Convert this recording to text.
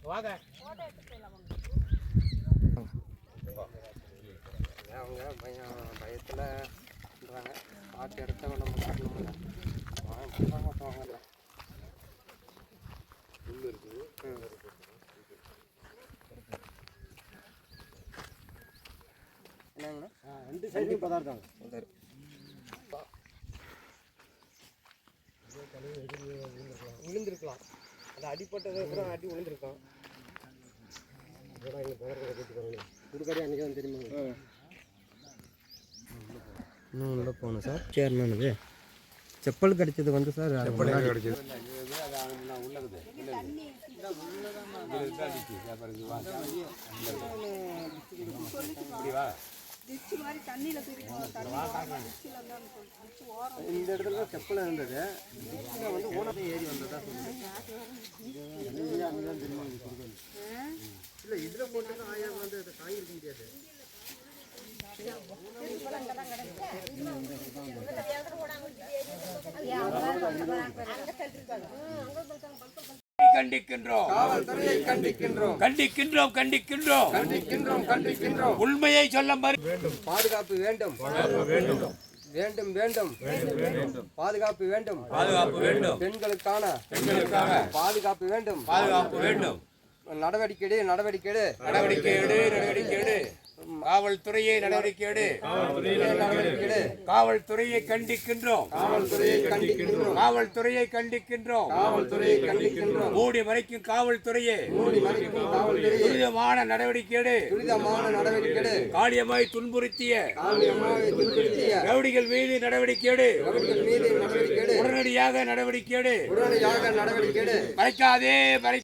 வாங்க அவங்க பயத்தில் பண்ணுறாங்க. பார்த்து இடத்த நம்ம காட்டணும்ல, வாங்கல புல் இருக்குது. என்னங்கண்ணா? 2 சைடு பதார்த்தம் விழுந்திருக்கலாம். அந்த அடிப்பட்டதை அடி விழுந்திருக்கான். புதுக்கடி அன்றைக்கி தான் தெரியுமா? இன்னும் உள்ள போகணும் சார். சேர்மானது செப்பல் கிடைச்சது வந்து சார் கிடைச்சது உள்ளது இந்த இடத்துல செப்பல் இருந்தது. வந்து ஓனத்தை ஏறி வந்ததா இல்லை, இதில் போட்டு 1000 வந்து காய் இருக்க முடியாது. கண்டிக்கின்றோம், கண்டிக்கின்றோம், கண்டிக்கின்றோம், கண்டிக்கின்றோம், கண்டிக்கின்றோம், கண்டிக்கின்றோம். உண்மையை சொல்ல வேண்டும். பாதுகாப்பு வேண்டும், வேண்டும், வேண்டும், வேண்டும். பாதுகாப்பு வேண்டும், பாதுகாப்பு வேண்டும். பெண்களுக்கான பாதுகாப்பு வேண்டும், பாதுகாப்பு வேண்டும். நடவடிக்கை நடவடிக்கை நடவடிக்கை நடவடிக்கை காவல்துறையை நடவடிக்கை நடவடிக்கை காவல்துறையை கண்டிக்கின்றோம், காவல்துறையை கண்டிக்கின்றோம், காவல்துறையை கண்டிக்கின்றோம், காவல்துறையை கண்டிக்கின்றோம். மூடி மறைக்கும் காவல்துறையே, மூடி மறைக்கும் காவல்துறையே துரிதமான நடவடிக்கை துரிதமான நடவடிக்கை. காளியம்மாய் துன்புறுத்திய ரவுடிகள் மீது நடவடிக்கை உடனடியாக நடவடிக்கை மறைக்காதே மறை